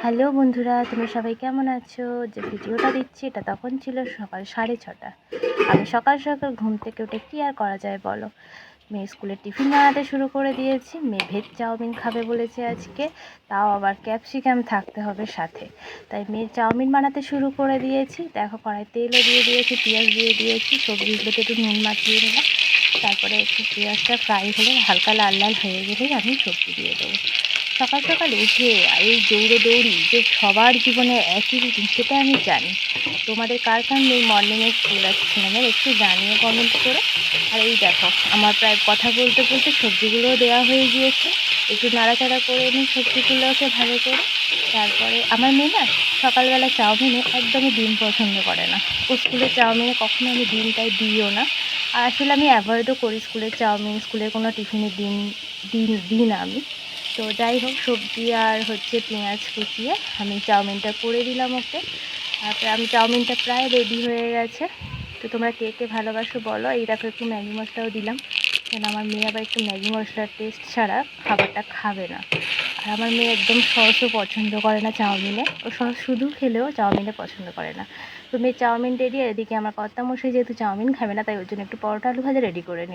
Hello বন্ধুরা, তোমরা সবাই কেমন আছো? যে ভিডিওটা দিচ্ছি এটা তখন ছিল সকাল 6:30। আমি সকাল সকাল ঘুম থেকে উঠে কী আর করা যায় বলো। মেয়ে স্কুলের টিফিন বানাতে শুরু করে দিয়েছি। মেয়ে ভেজ চাউমিন খাবে বলেছে আজকে, তাও আবার ক্যাপসিকাম থাকতে হবে সাথে। তাই মেয়ের চাউমিন বানাতে শুরু করে দিয়েছি। দেখো, কড়াই তেলও দিয়ে দিয়েছি, পেঁয়াজ দিয়ে দিয়েছি, সবজিগুলোতে একটু নুন মাখিয়ে নিলাম। তারপরে একটু পেঁয়াজটা ফ্রাই হলে হালকা লাল লাল হয়ে গেলেই আমি সবজি দিয়ে দেবো। সকাল সকাল উঠে এই দৌড়োদৌড়ি যে সবার জীবনে একই রুটিন, সেটা আমি জানি। তোমাদের কার কার নেই মর্নিংয়ে স্কুল আছে ছেলেমেয়ের, একটু জানিয়ে কমেন্ট করে। আর এই দেখো, আমার প্রায় কথা বলতে বলতে সবজিগুলোও দেওয়া হয়ে গিয়েছে। একটু নাড়াচাড়া করে নিই সবজিগুলোকে ভালো করে। তারপরে আমার মেয়ে না সকালবেলা চাউমিনে একদমই ডিম পছন্দ করে না। ও স্কুলের চাউমিনে কখনো আমি ডিমটাই দিইও না। আর আসলে আমি অ্যাভয়েডও করি স্কুলের চাউমিন, স্কুলের কোনো টিফিনে ডিম দিই না আমি। তো যাই হোক, সবজি আর পেঁয়াজ কুচিয়ে আমি চাউমিনটা করে দিলাম ওকে। তারপরে আমি চাউমিনটা প্রায় রেডি হয়ে গেছে। তো তোমরা কে কে ভালোবাসো বলো। এই দেখো, একটু ম্যাগি মশলাও দিলাম, কেন আমার মেয়ে আবার একটু ম্যাগি মশলার টেস্ট ছাড়া খাবারটা খাবে না। আর আমার মেয়ে একদম সসও পছন্দ করে না চাউমিনে, ও সস শুধু খেলেও চাউমিনে পছন্দ করে না। তো মেয়ে চাউমিন রেডি, আর এদিকে আমার কর্তামশাই যেহেতু চাউমিন খাবে না, তাই ওর জন্য একটু পরোটা আলু ভাজা রেডি করে নিল।